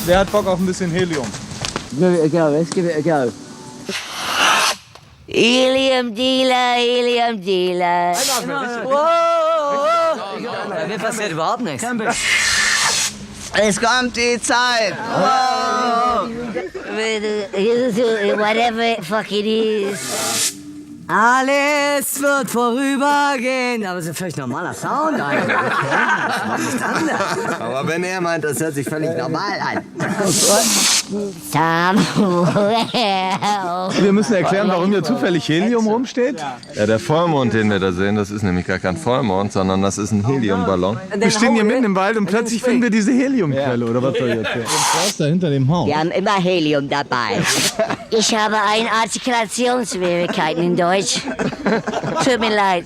Wer hat Bock auf ein bisschen Helium? Give it a go, let's give it a go. Helium Dealer, Helium Dealer. Mir passiert überhaupt nichts. Es kommt die Zeit. Whatever fuck it is. Alles wird vorübergehen. Aber das ist ein völlig normaler Sound eigentlich. Das ist nicht anders. Aber wenn er meint, das hört sich völlig normal an. Wir müssen erklären, warum hier zufällig Helium rumsteht. Ja, der Vollmond, den wir da sehen, das ist nämlich gar kein Vollmond, sondern das ist ein Heliumballon. Wir stehen hier mitten im Wald und plötzlich finden wir diese Heliumquelle, oder was soll ich erzählen? Was da hinter dem Haus? Wir haben immer Helium dabei. Ich habe eine Artikulationsschwierigkeiten in Deutsch. Tut mir leid.